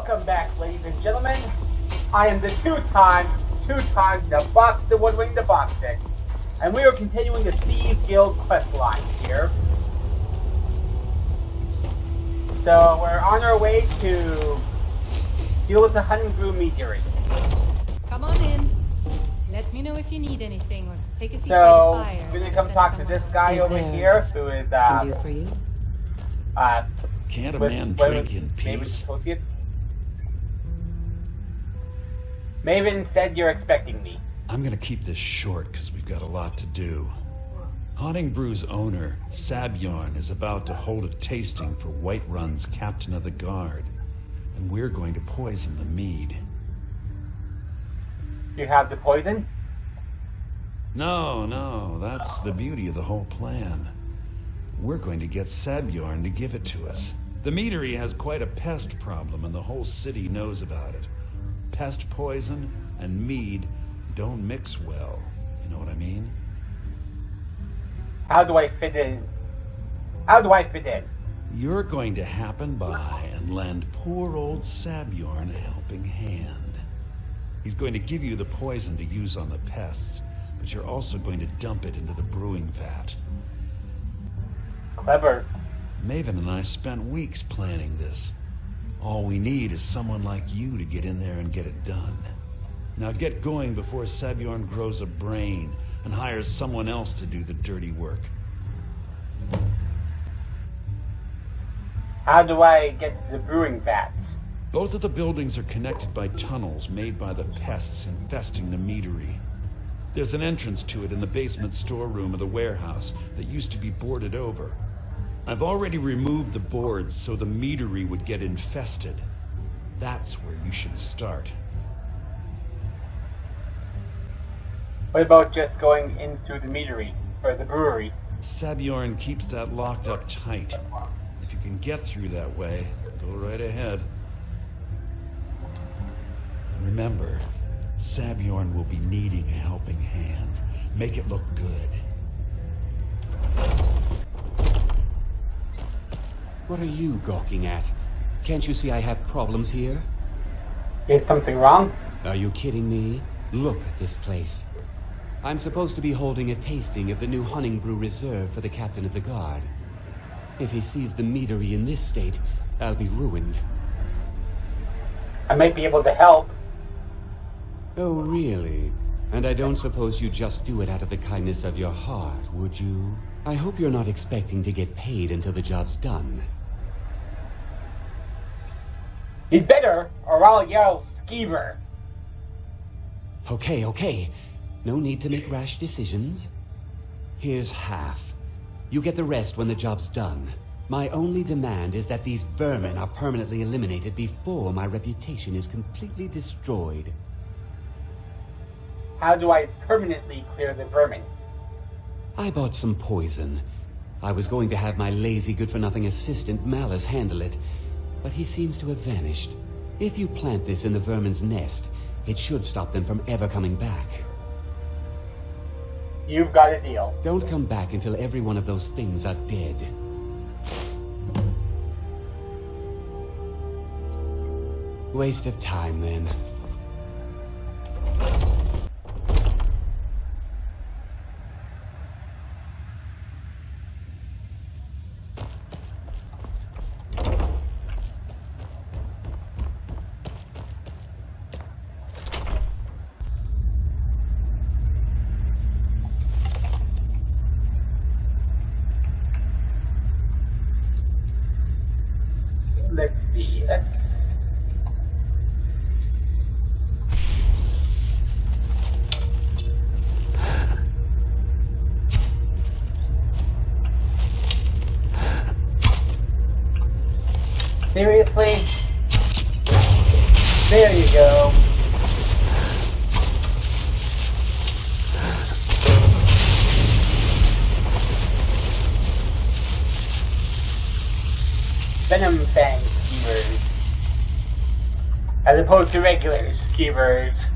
Welcome back, ladies and gentlemen. I am the two-time the one-wing the boxer, and we are continuing the Thieves Guild quest line here. So we're on our way to deal with the Honningbrew Meadery. Come on in. Let me know if you need anything, or take a seat by the fire. We're gonna come talk to this guy over here, who is can do for you. Can't a man drink in peace? Maven said you're expecting me. I'm gonna keep this short because we've got a lot to do. Honningbrews owner, Sabjorn, is about to hold a tasting for Whiterun's captain of the guard. And we're going to poison the mead. You have the poison? No, that's the beauty of the whole plan. We're going to get Sabjorn to give it to us. The meadery has quite a pest problem and the whole city knows about it. Pest poison and mead don't mix well. You know what I mean? How do I fit in? You're going to happen by and lend poor old Sabjorn a helping hand. He's going to give you the poison to use on the pests, but you're also going to dump it into the brewing vat. Clever. Maven and I spent weeks planning this. All we need is someone like you to get in there and get it done. Now get going before Sabjorn grows a brain and hires someone else to do the dirty work. How do I get to the brewing vats? Both of the buildings are connected by tunnels made by the pests infesting the meadery. There's an entrance to it in the basement storeroom of the warehouse that used to be boarded over. I've already removed the boards so the meadery would get infested. That's where you should start. What about just going in through the meadery, or the brewery? Sabjorn keeps that locked up tight. If you can get through that way, go right ahead. Remember, Sabjorn will be needing a helping hand. Make it look good. What are you gawking at? Can't you see I have problems here? Is something wrong? Are you kidding me? Look at this place. I'm supposed to be holding a tasting of the new Honningbrew Reserve for the captain of the guard. If he sees the meadery in this state, I'll be ruined. I might be able to help. Oh, really? And I don't suppose you just do it out of the kindness of your heart, would you? I hope you're not expecting to get paid until the job's done. He'd better, or I'll yell skeever. Okay. No need to make rash decisions. Here's half. You get the rest when the job's done. My only demand is that these vermin are permanently eliminated before my reputation is completely destroyed. How do I permanently clear the vermin? I bought some poison. I was going to have my lazy good-for-nothing assistant Malice handle it, but he seems to have vanished. If you plant this in the vermin's nest, it should stop them from ever coming back. You've got a deal. Don't come back until every one of those things are dead. Waste of time, then. Let's see, Seriously? There you go. Venom Fang skeevers, as opposed to regular skeevers.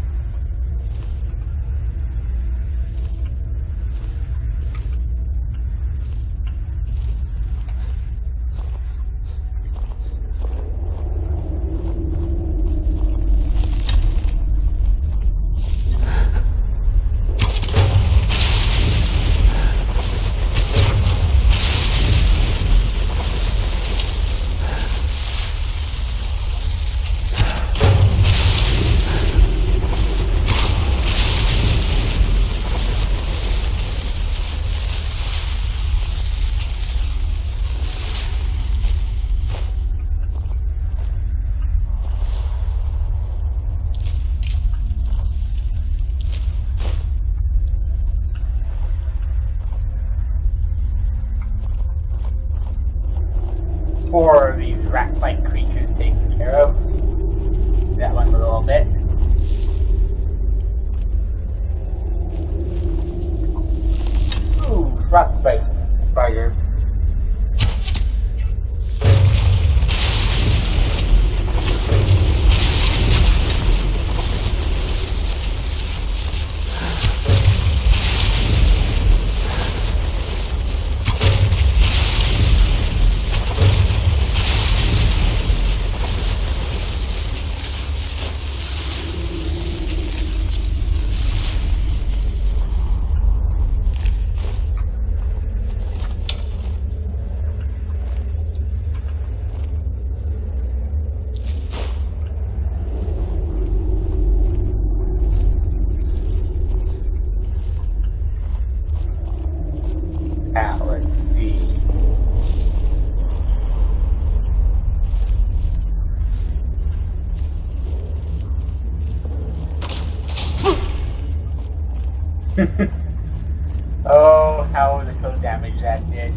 Oh, how little damage that did.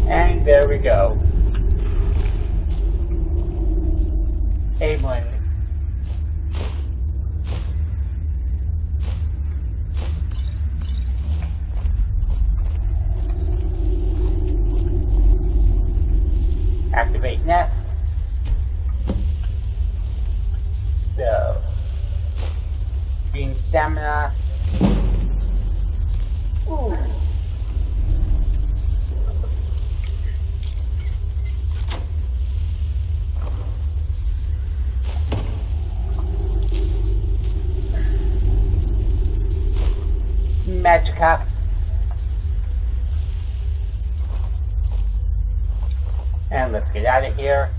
And there we go. Aemon. Activate nest. So, green stamina. Ooh. Magica. And let's get out of here.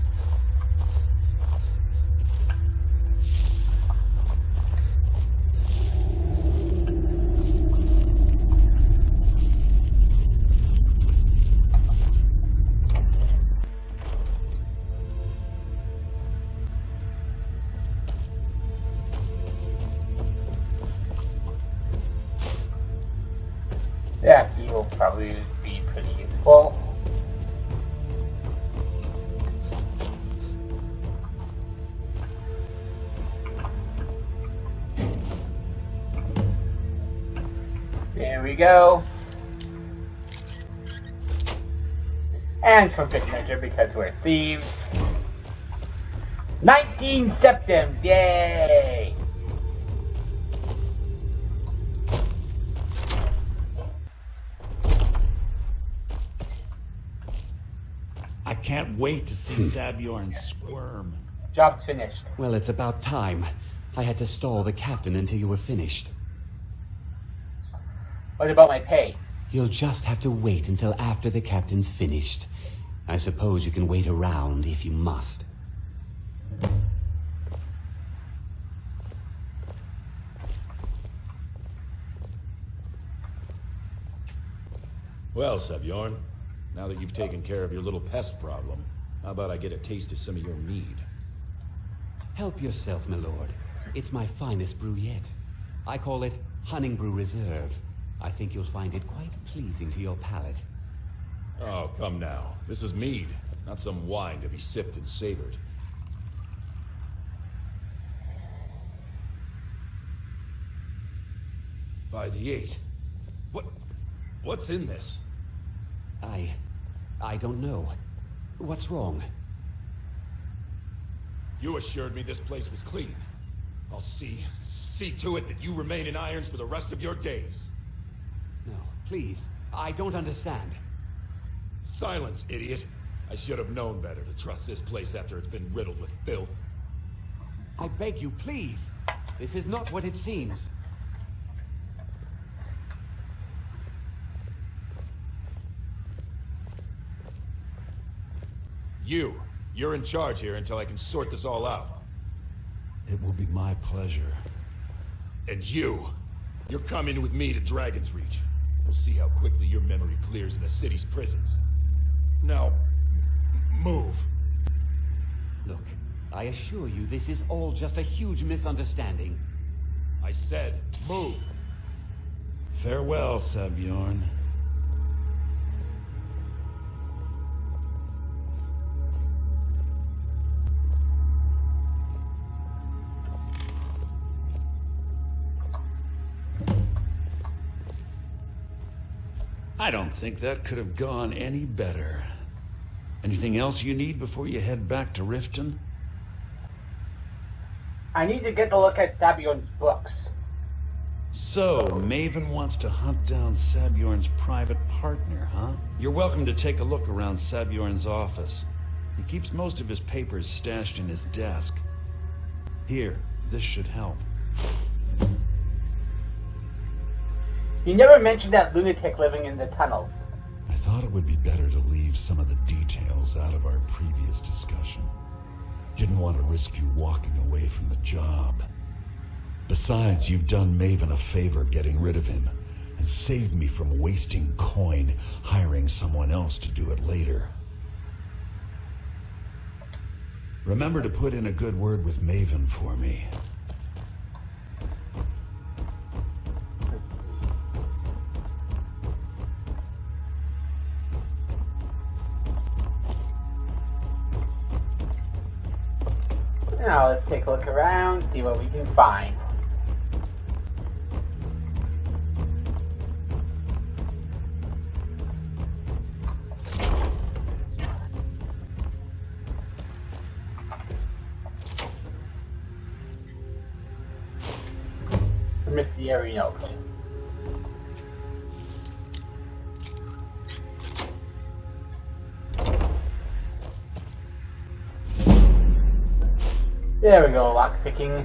Yeah, he will probably be pretty useful. There we go. And for good measure, because we're thieves. 19 septims, yay! I can't wait to see Sabjorn squirm. Job's finished. Well, it's about time. I had to stall the captain until you were finished. What about my pay? You'll just have to wait until after the captain's finished. I suppose you can wait around if you must. Well, Sabjorn, now that you've taken care of your little pest problem, how about I get a taste of some of your mead? Help yourself, my lord. It's my finest brew yet. I call it Honningbrew Reserve. I think you'll find it quite pleasing to your palate. Oh, come now. This is mead, not some wine to be sipped and savored. By the 8. What's in this? I don't know. What's wrong? You assured me this place was clean. I'll see to it that you remain in irons for the rest of your days. No, please. I don't understand. Silence, idiot. I should have known better to trust this place after it's been riddled with filth. I beg you, please. This is not what it seems. You're in charge here until I can sort this all out. It will be my pleasure. And you're coming with me to Dragon's Reach. We'll see how quickly your memory clears in the city's prisons. Now, move. Look, I assure you this is all just a huge misunderstanding. I said, move. Farewell, Sabjorn. I don't think that could have gone any better. Anything else you need before you head back to Riften? I need to get a look at Sabion's books. So, Maven wants to hunt down Sabjorn's private partner, huh? You're welcome to take a look around Sabjorn's office. He keeps most of his papers stashed in his desk. Here, this should help. You never mentioned that lunatic living in the tunnels. I thought it would be better to leave some of the details out of our previous discussion. Didn't want to risk you walking away from the job. Besides, you've done Maven a favor getting rid of him, and saved me from wasting coin hiring someone else to do it later. Remember to put in a good word with Maven for me. Now let's take a look around, see what we can find. Misty note. There we go, lockpicking.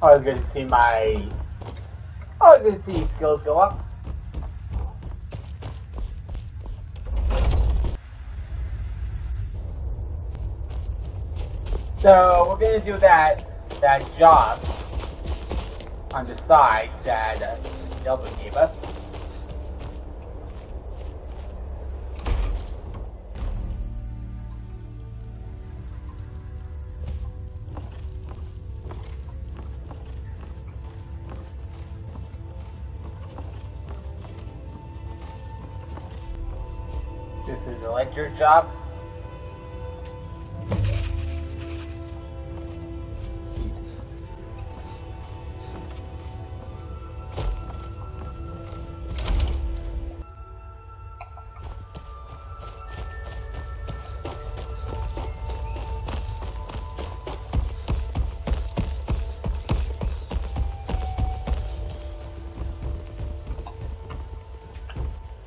Always good to see skills go up. So we're gonna do that job on the side that Delvin gave us. This is the ledger job.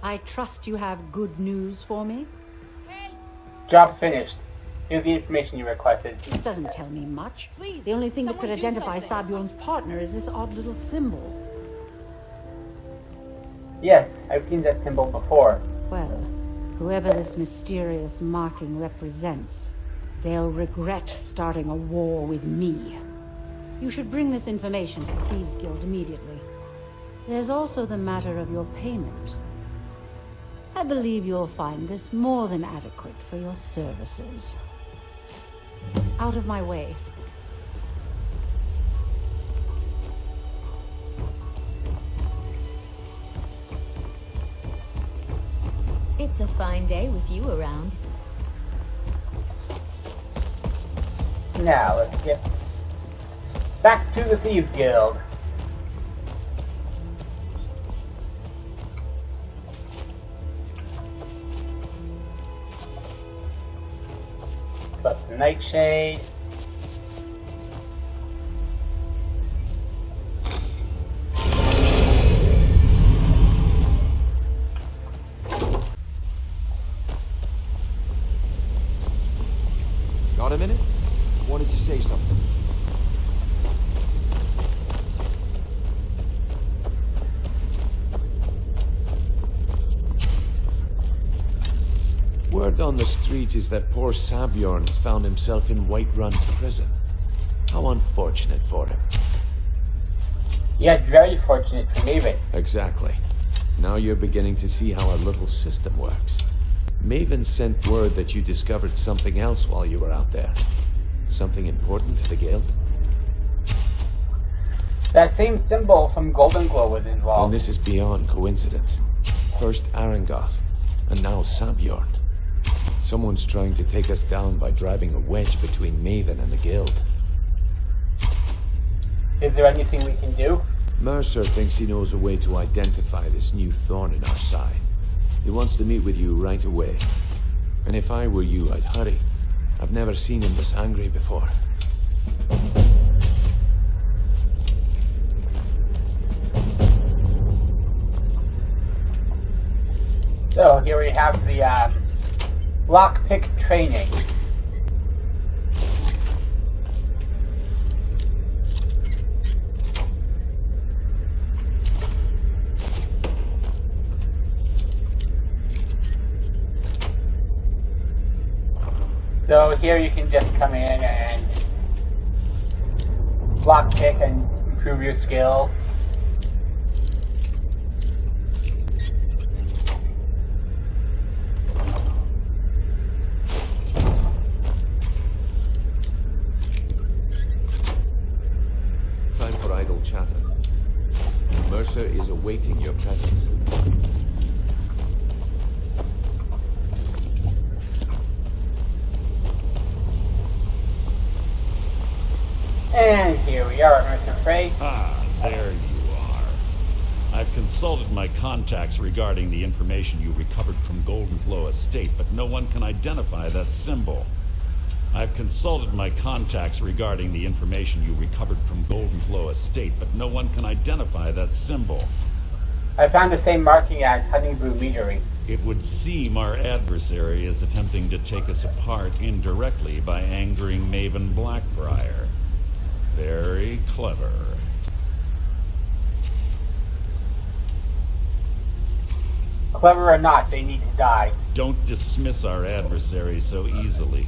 I trust you have good news for me? Job's finished. Here's the information you requested. This doesn't tell me much. Please, the only thing that could someone do identify something. Sabjorn's partner is this odd little symbol. Yes, I've seen that symbol before. Well, whoever this mysterious marking represents, they'll regret starting a war with me. You should bring this information to the Thieves Guild immediately. There's also the matter of your payment. I believe you'll find this more than adequate for your services. Out of my way. It's a fine day with you around. Now, let's get back to the Thieves Guild. Plus the Nightshade. Got a minute? Wanted to say something. Word on the street is that poor Sabjorn has found himself in Whiterun's prison. How unfortunate for him. Yes, very fortunate for Maven. Exactly. Now you're beginning to see how our little system works. Maven sent word that you discovered something else while you were out there. Something important to the guild? That same symbol from Golden Glow was involved. And this is beyond coincidence. First Arangoth, and now Sabjorn. Someone's trying to take us down by driving a wedge between Maven and the guild. Is there anything we can do? Mercer thinks he knows a way to identify this new thorn in our side. He wants to meet with you right away. And if I were you, I'd hurry. I've never seen him this angry before. So here we have the lockpick training. So here you can just come in and lockpick and improve your skill. Time for idle chatter. Mercer is awaiting your presence. And here we are, Mercer Frey. Ah, there you are. I've consulted my contacts regarding the information you recovered from Gulum-Ei estate, but no one can identify that symbol. I've consulted my contacts regarding the information you recovered from Gulum-Ei estate, but no one can identify that symbol. I found the same marking at Honningbrew Meadery. It would seem our adversary is attempting to take us apart indirectly by angering Maven Black-Briar. Very clever. Clever or not, they need to die. Don't dismiss our adversary so easily.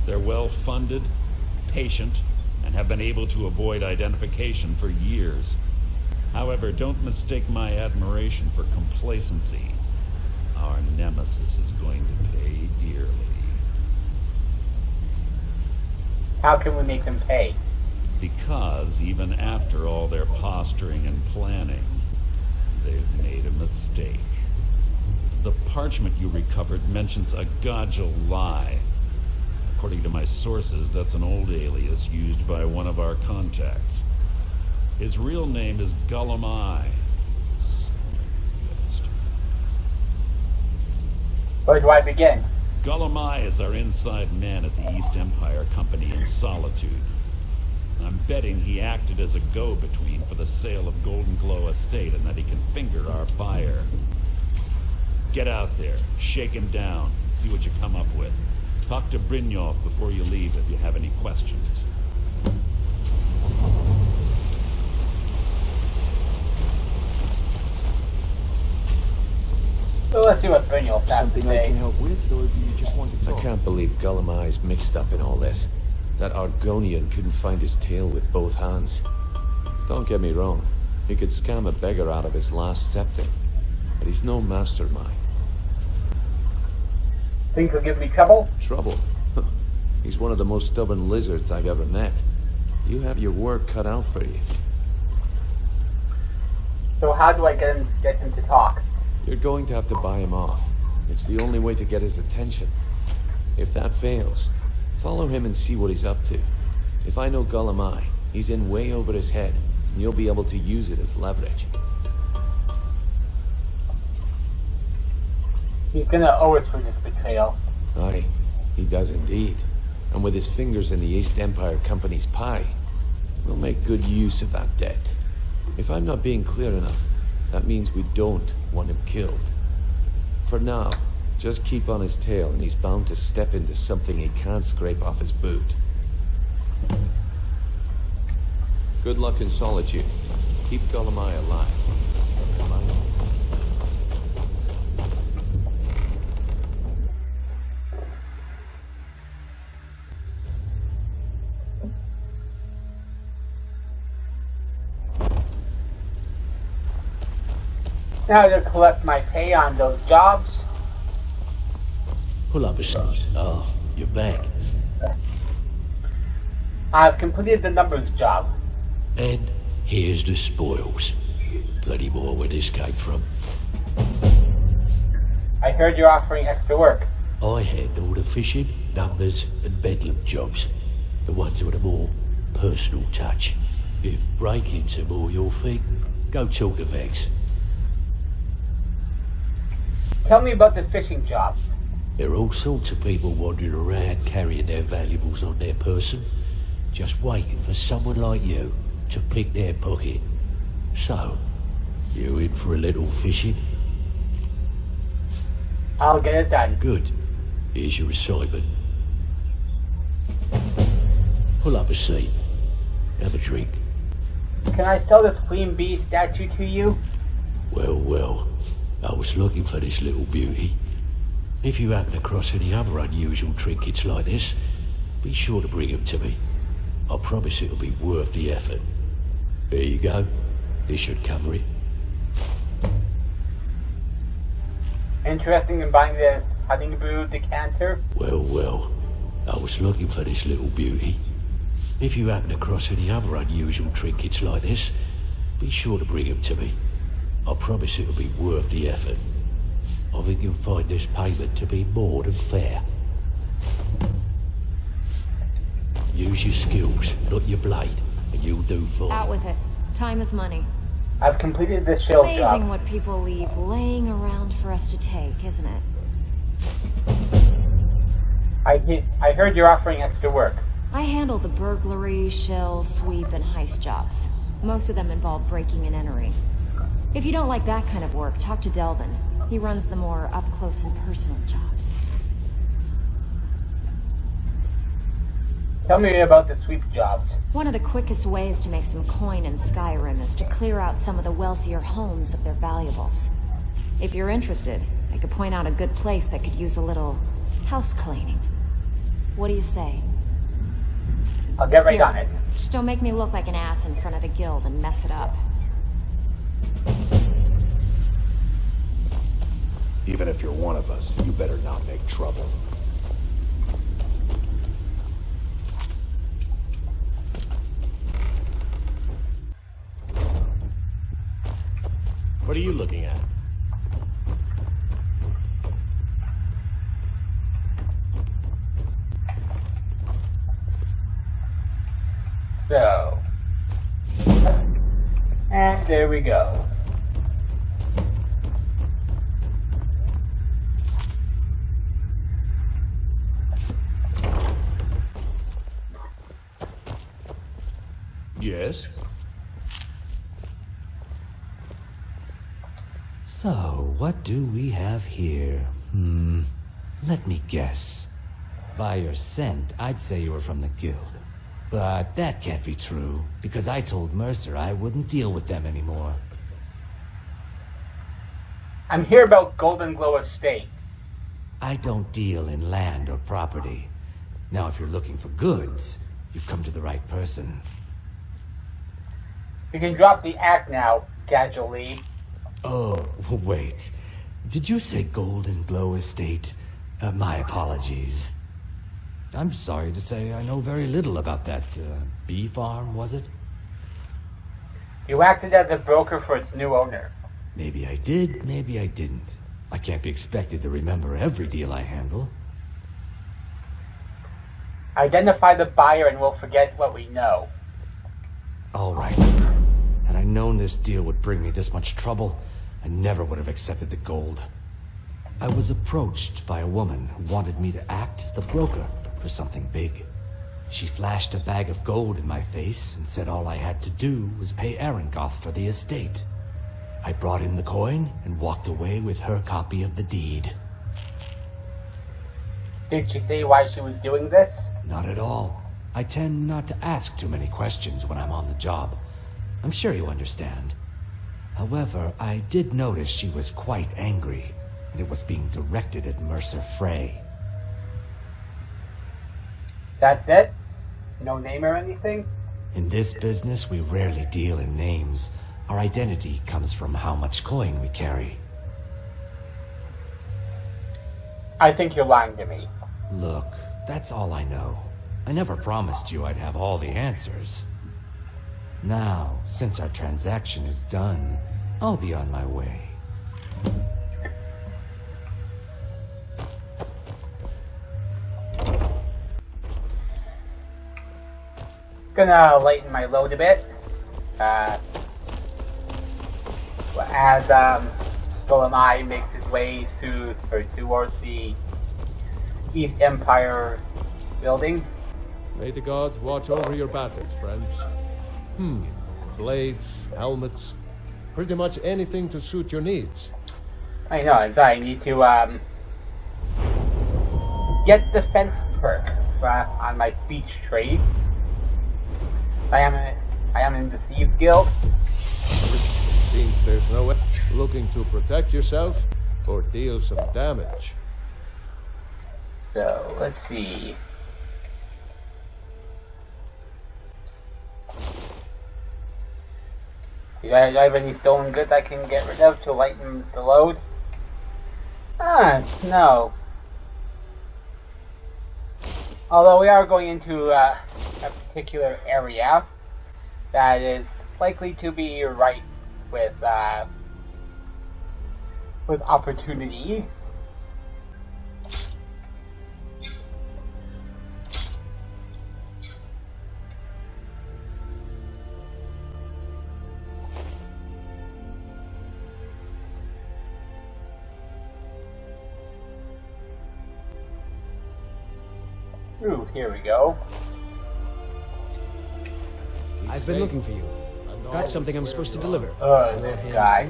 They're well-funded, patient, and have been able to avoid identification for years. However, don't mistake my admiration for complacency. Our nemesis is going to pay dearly. How can we make them pay? Because even after all their posturing and planning, they've made a mistake. The parchment you recovered mentions a Gulum-Ei. According to my sources, that's an old alias used by one of our contacts. His real name is Gulum-Ei. Where do I begin? Gulum-Ei is our inside man at the East Empire Company in Solitude. I'm betting he acted as a go-between for the sale of Gulum-Ei estate and that he can finger our buyer. Get out there, shake him down, and see what you come up with. Talk to Brynjolf before you leave if you have any questions. So let's see what Brynjolf has to Something I say. can help with, or do you just want to talk? I can't believe Gulum-Ei's mixed up in all this. That Argonian couldn't find his tail with both hands. Don't get me wrong, he could scam a beggar out of his last scepter, but he's no mastermind. Think he'll give me trouble? Trouble? He's one of the most stubborn lizards I've ever met. You have your work cut out for you. So how do I get him to talk? You're going to have to buy him off. It's the only way to get his attention. If that fails, follow him and see what he's up to. If I know Gulum-Ei, he's in way over his head, and you'll be able to use it as leverage. He's gonna owe us for this betrayal. Aye, he does indeed. And with his fingers in the East Empire Company's pie, we'll make good use of that debt. If I'm not being clear enough, that means we don't want him killed. For now, just keep on his tail and he's bound to step into something he can't scrape off his boot. Good luck in Solitude. Keep Gulum-Ei alive. Now to collect my pay on those jobs. Pull up a seat. Oh, you're back. I've completed the numbers job. And here's the spoils. Plenty more where this came from. I heard you're offering extra work. I handle the fishing, numbers, and bedlam jobs. The ones with a more personal touch. If breaking's a more your thing, Go talk to Vex. Tell me about the fishing jobs. There are all sorts of people wandering around carrying their valuables on their person, just waiting for someone like you to pick their pocket. So, you in for a little fishing? I'll get it done. Good. Here's your assignment. Pull up a seat. Have a drink. Can I sell this Queen Bee statue to you? Well, I was looking for this little beauty. If you happen across any other unusual trinkets like this, be sure to bring them to me. I promise it'll be worth the effort. There you go. This should cover it. Interested in buying the Honningbrew decanter? Well, I was looking for this little beauty. If you happen across any other unusual trinkets like this, be sure to bring them to me. I promise it'll be worth the effort. I think you'll find this payment to be more than fair. Use your skills, not your blade, and you'll do fine. Out with it. Time is money. I've completed the shield Amazing job. what people leave laying around for us to take, isn't it? I heard you're offering extra work. I handle the burglary, shell, sweep, and heist jobs. Most of them involve breaking and entering. If you don't like that kind of work, talk to Delvin. He runs the more up-close and personal jobs. Tell me about the sweep jobs. One of the quickest ways to make some coin in Skyrim is to clear out some of the wealthier homes of their valuables. If you're interested, I could point out a good place that could use a little house cleaning. What do you say? I'll get right Here, on it. just don't make me look like an ass in front of the guild and mess it up. Even if you're one of us, you better not make trouble. What are you looking at? So. And there we go. Yes? So, what do we have here? Let me guess. By your scent, I'd say you were from the guild. But that can't be true, because I told Mercer I wouldn't deal with them anymore. I'm here about Golden Glow Estate. I don't deal in land or property. Now, if you're looking for goods, you've come to the right person. You can drop the act now, casually. Oh, wait. Did you say Golden Glow Estate? My apologies. I'm sorry to say I know very little about that, bee farm, was it? You acted as a broker for its new owner. Maybe I did, maybe I didn't. I can't be expected to remember every deal I handle. Identify the buyer and we'll forget what we know. All right. Had I known this deal would bring me this much trouble, I never would have accepted the gold. I was approached by a woman who wanted me to act as the broker for something big. She flashed a bag of gold in my face and said all I had to do was pay Arangoth for the estate. I brought in the coin and walked away with her copy of the deed. Did she say why she was doing this? Not at all. I tend not to ask too many questions when I'm on the job. I'm sure you understand. However, I did notice she was quite angry, and it was being directed at Mercer Frey. That's it? No name or anything? In this business, we rarely deal in names. Our identity comes from how much coin we carry. I think you're lying to me. Look, that's all I know. I never promised you I'd have all the answers. Now, since our transaction is done, I'll be on my way. Gonna lighten my load a bit. as Gulum-Ei makes his way towards the East Empire building. May the gods watch over your battles, friends. Blades, helmets, pretty much anything to suit your needs. I know, I need to get defense perk on my speech trade. I am in the Thieves Guild. Seems there's no way. Looking to protect yourself or deal some damage. So let's see. Do I have any stolen goods I can get rid of to lighten the load? No. Although we are going into a particular area that is likely to be ripe with opportunity. Ooh, here we go. I've been looking for you. Got something I'm supposed to deliver. This guy.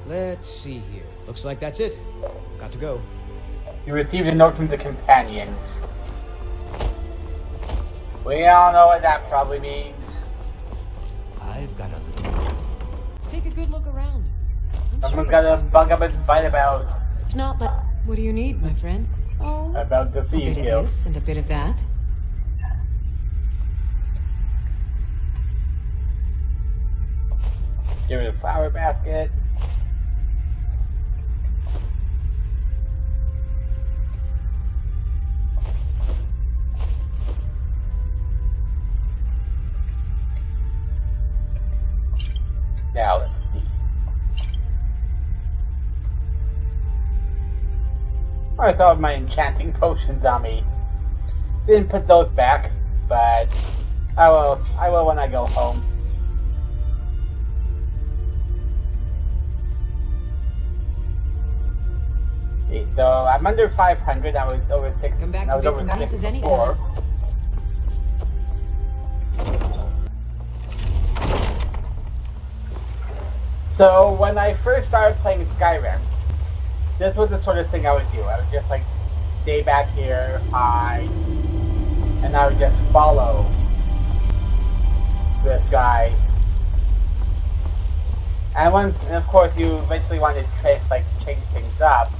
Let's see here. Looks like that's it. Got to go. You received a note from the companions. We all know what that probably means. I've got a little... Take a good look around. Someone's got a bug up and fight about. If not, what do you need, my friend? Oh, About the a Thieves bit of Guild. this and a bit of that. Give it a flower basket. Now let's see. I still have my enchanting potions on me. Didn't put those back, but I will when I go home. Okay, so I'm under 500. I was over 6. Come back I to was bits over and 6 pieces before. anytime. So when I first started playing Skyrim, this was the sort of thing I would do. I would just like stay back here, hide, and I would just follow this guy. And of course, you eventually want to change things up.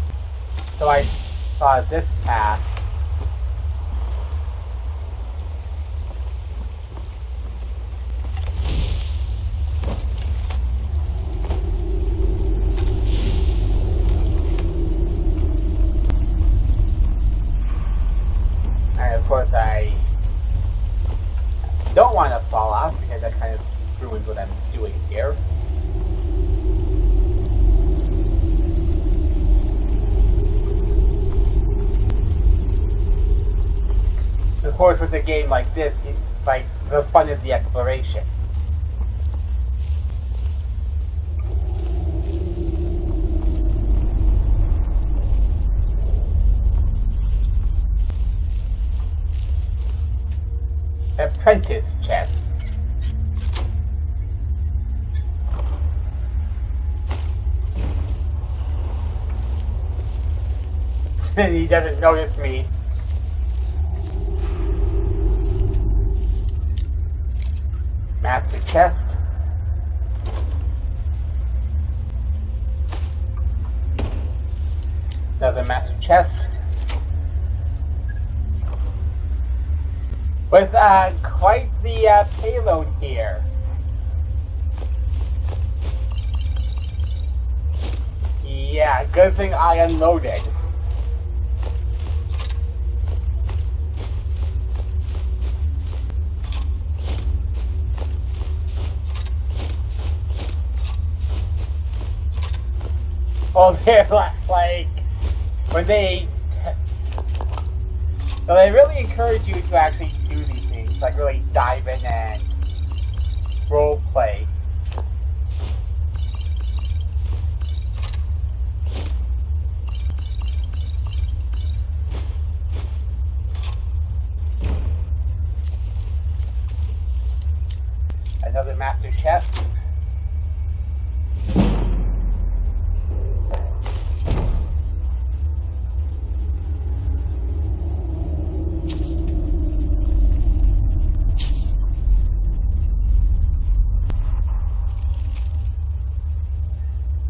So I saw this path. And of course, I don't want to fall off because that kind of ruins what I'm doing here. Of course, with a game like this, the fun is the exploration. Apprentice chest. He doesn't notice me. Master chest. Another master chest. With quite the payload here. Yeah, good thing I unloaded. Oh, they're like when they really encourage you to actually do these things, like really dive in and role play.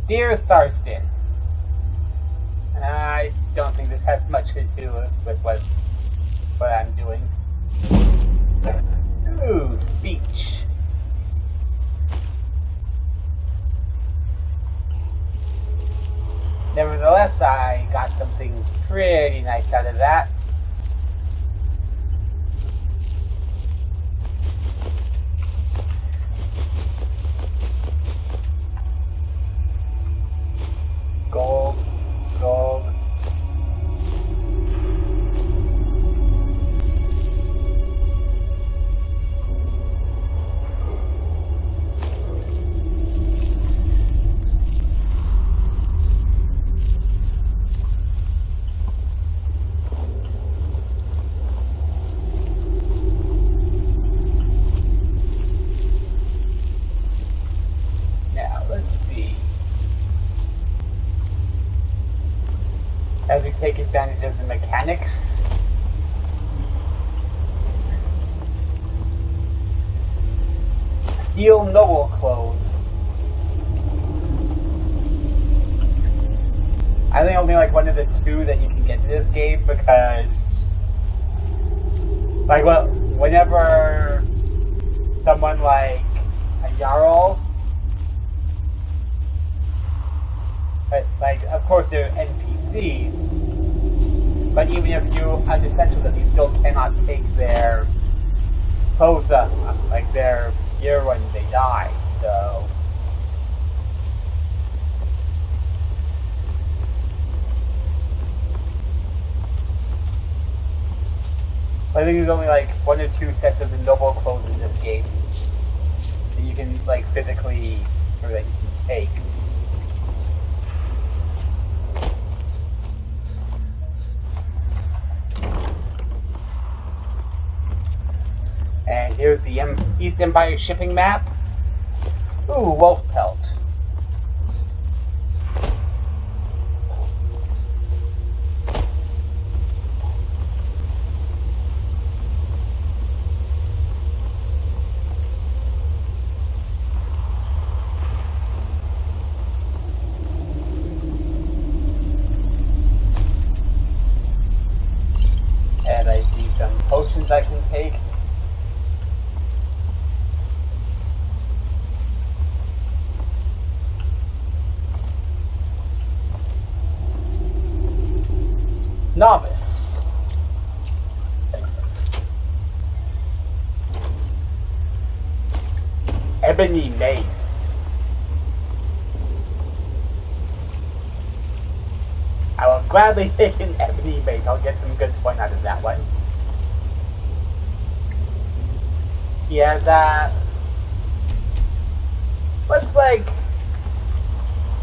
Dear Starston, I don't think this has much to do with what I'm doing. Ooh, speech. Nevertheless, I got something pretty nice out of that. Gold, gold. Now, let's see. As we take advantage of the mechanics. Steal noble clothes. I think only like one of the two that you can get in this game because, like, well, whenever someone like a Jarl, like, of course they're NPCs, but even if you unessential them, you still cannot take their clothes up, like their gear when they die, so. I think there's only like one or two sets of the noble clothes in this game that you can like physically, or that you can take. And here's the East Empire shipping map. Ooh, wolf pelt. And I see some potions I can take. Novice. Ebony mace. I will gladly take an ebony mace. I'll get some good point out of that one. Yeah, that looks like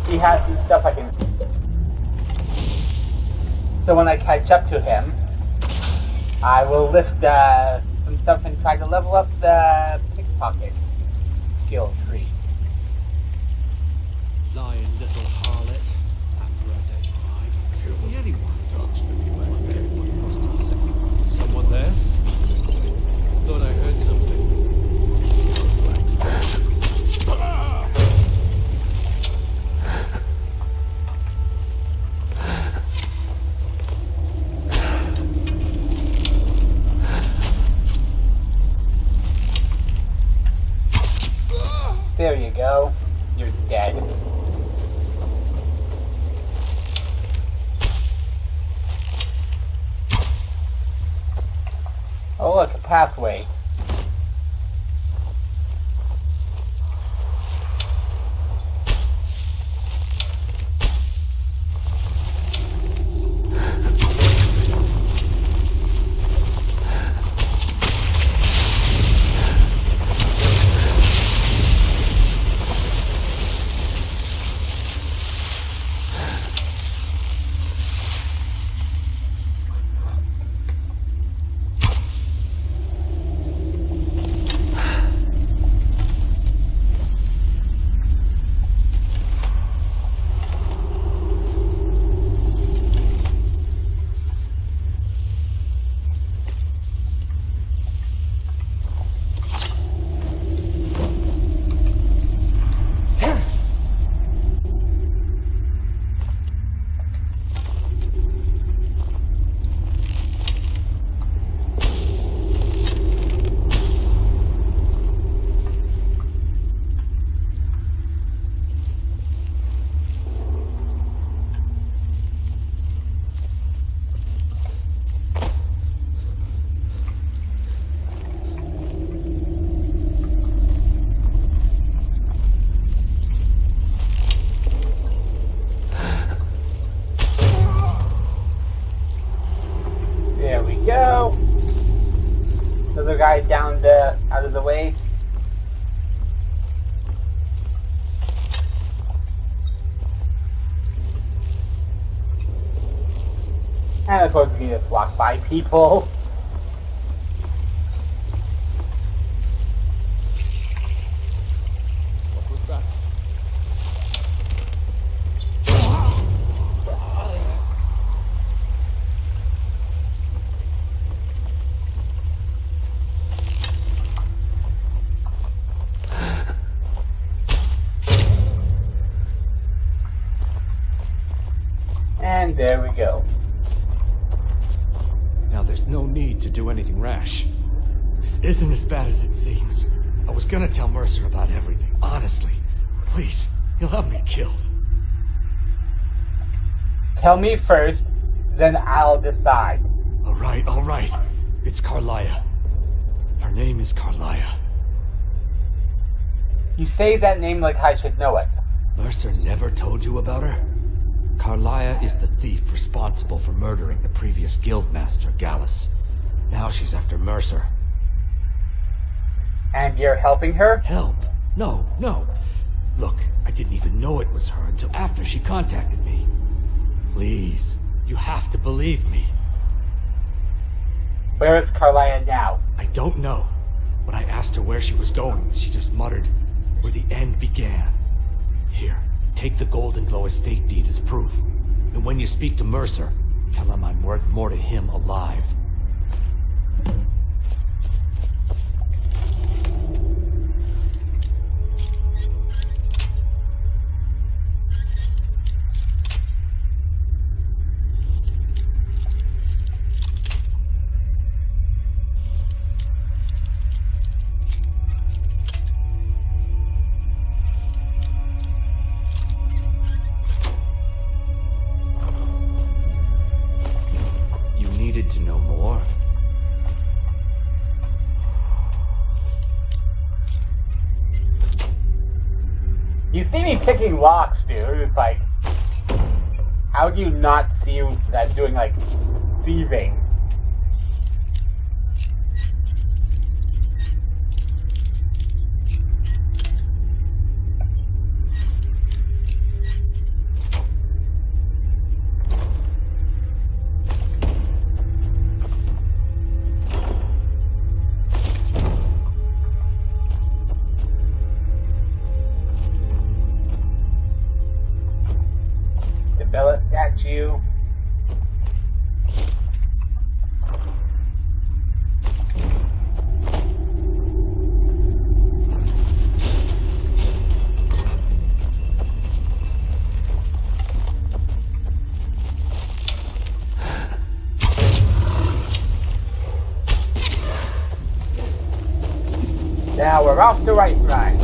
he has some stuff I can. So when I catch up to him, I will lift some stuff and try to level up the pickpocket skill tree. Lying little harlot. That brat ain't mine. Kill me anyone. Dogs could be like that. Must have said someone there. Thought I heard something. There you go. You're dead. Oh look, a pathway. And of course, we can just walk by people. What was that? And there we go. Now there's no need to do anything rash. This isn't as bad as it seems. I was gonna tell Mercer about everything, honestly. Please, he'll have me killed. Tell me first, then I'll decide. Alright. It's Carlia. Her name is Carlia. You say that name like I should know it. Mercer never told you about her? Carlia is the thief responsible for murdering the previous guildmaster, Gallus. Now she's after Mercer. And you're helping her? Help? No. Look, I didn't even know it was her until after she contacted me. Please, you have to believe me. Where is Carlia now? I don't know. When I asked her where she was going, she just muttered, "Where the end began." Here, take the Golden Glow estate deed as proof. And when you speak to Mercer, tell him I'm worth more to him alive. To know more? You see me picking locks, dude. It's like, how do you not see that I'm doing, like, thieving? Bella statue. Now we're off the right line.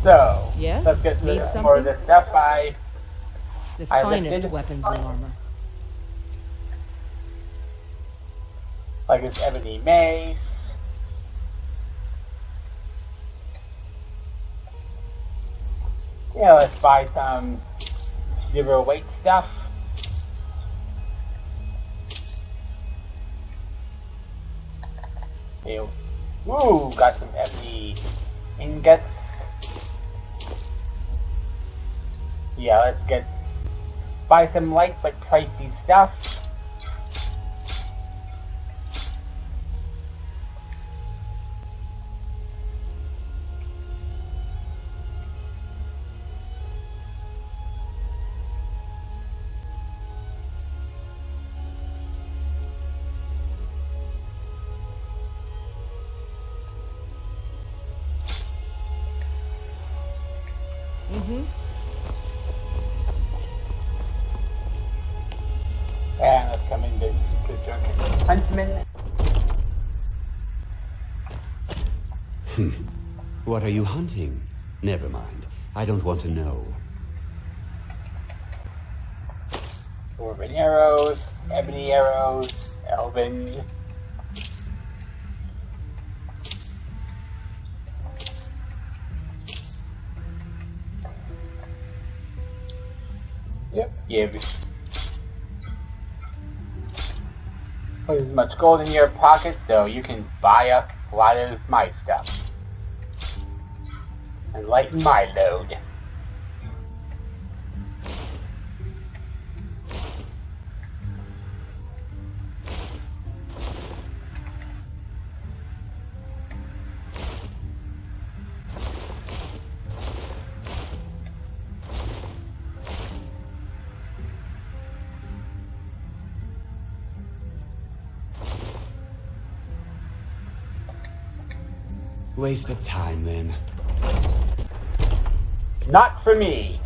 So, Yes? let's get to Need more of something? this stuff. The I finest lifted. weapons and armor. Like this ebony mace. Yeah, let's buy some zero weight stuff. Ew. Ooh, got some ebony ingots. Yeah, let's buy some light but pricey stuff. And let's come in this drunken huntsman. What are you hunting? Never mind. I don't want to know. Dwarven arrows, ebony arrows, elven. Yep, give. Put as much gold in your pocket so you can buy a lot of my stuff. and lighten my load. Waste of time, then. Not for me.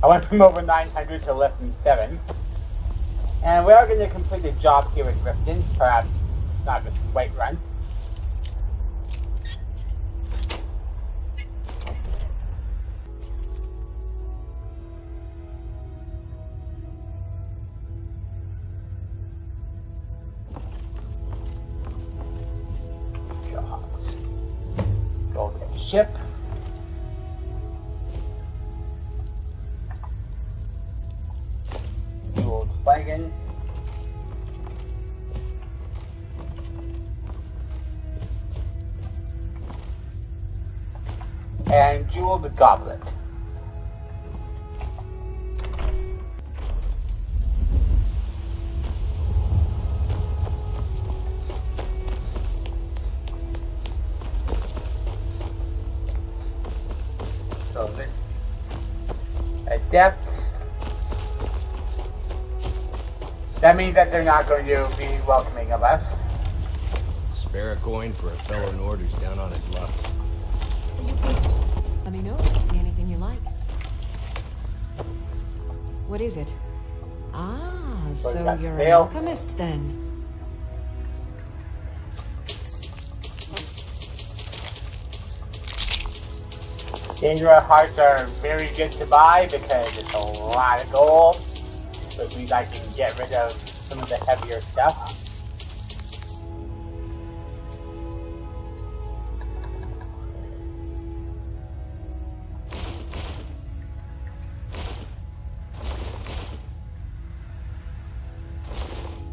I went from over 900 to less than 7. And we are going to complete the job here at Riften. Perhaps not with Whiterun. Ship. Jeweled flagon. And jeweled goblet. So let's adept. That means that they're not going to be welcoming of us. Spare a coin for a fellow Nord who's down on his luck. So you please let me know if you see anything you like. What is it? Ah, so you're an alchemist then. Danger hearts are very good to buy because it's a lot of gold. Which means I can get rid of some of the heavier stuff.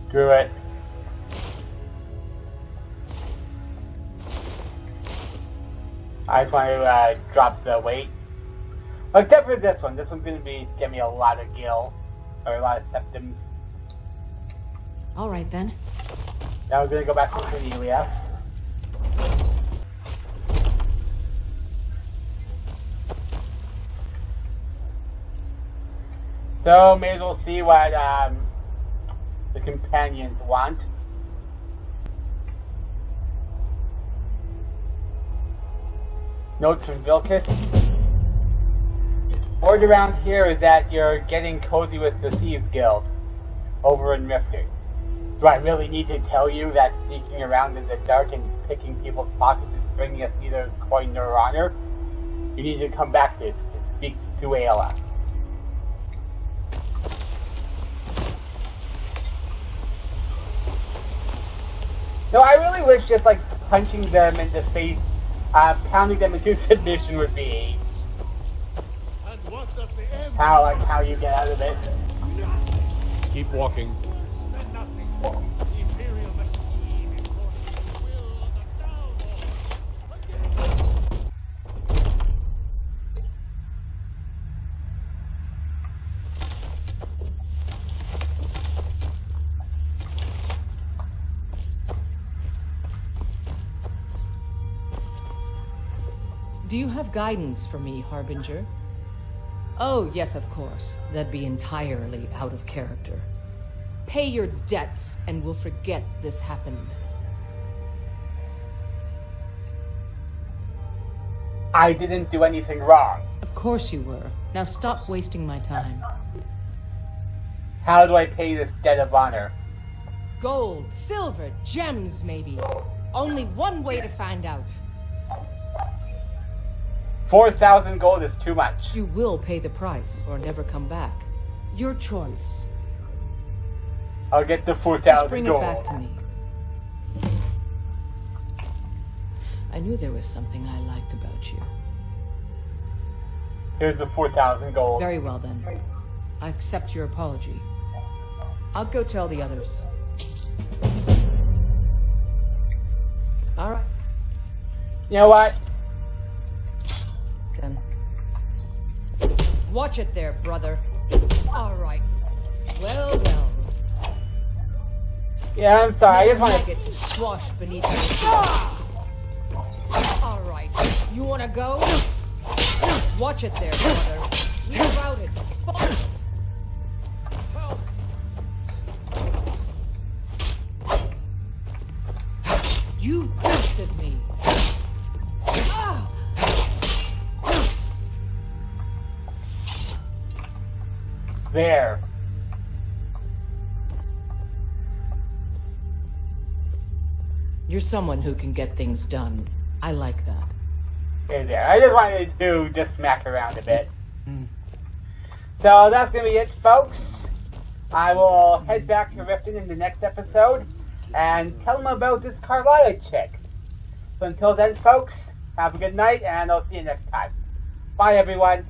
Screw it. I just want to drop the weight. Except for this one. This one's going to get me a lot of gil. Or a lot of septums. Alright then. Now we're going to go back to Cornelia. So, may as well see what the companions want. Notes from Vilcus. Word around here is that you're getting cozy with the Thieves Guild over in Riften. Do I really need to tell you that sneaking around in the dark and picking people's pockets is bringing us neither coin nor honor? You need to come back to this and speak to Ayla. No, I really wish just like punching them in the face, pounding them into submission would be how you get out of it. Keep walking. Do you have guidance for me, Harbinger? Oh, yes, of course. That'd be entirely out of character. Pay your debts, and we'll forget this happened. I didn't do anything wrong. Of course you were. Now stop wasting my time. How do I pay this debt of honor? Gold, silver, gems, maybe. Only one way to find out. 4,000 gold is too much. You will pay the price, or never come back. Your choice. I'll get the 4,000 Just bring gold. it back to me. I knew there was something I liked about you. Here's the 4,000 gold. Very well then. I accept your apology. I'll go tell the others. All right. You know what? Watch it there, brother. All right. Well, well. Yeah, I'm sorry. I just want Maggot to squash beneath your feet. All right. You want to go? Watch it there, brother. We're routed. You bested me. there. You're someone who can get things done. I like that. There. I just wanted to just smack around a bit. So that's going to be it, folks. I will head back to Riften in the next episode and tell them about this Carlotta chick. So until then, folks, have a good night, and I'll see you next time. Bye, everyone.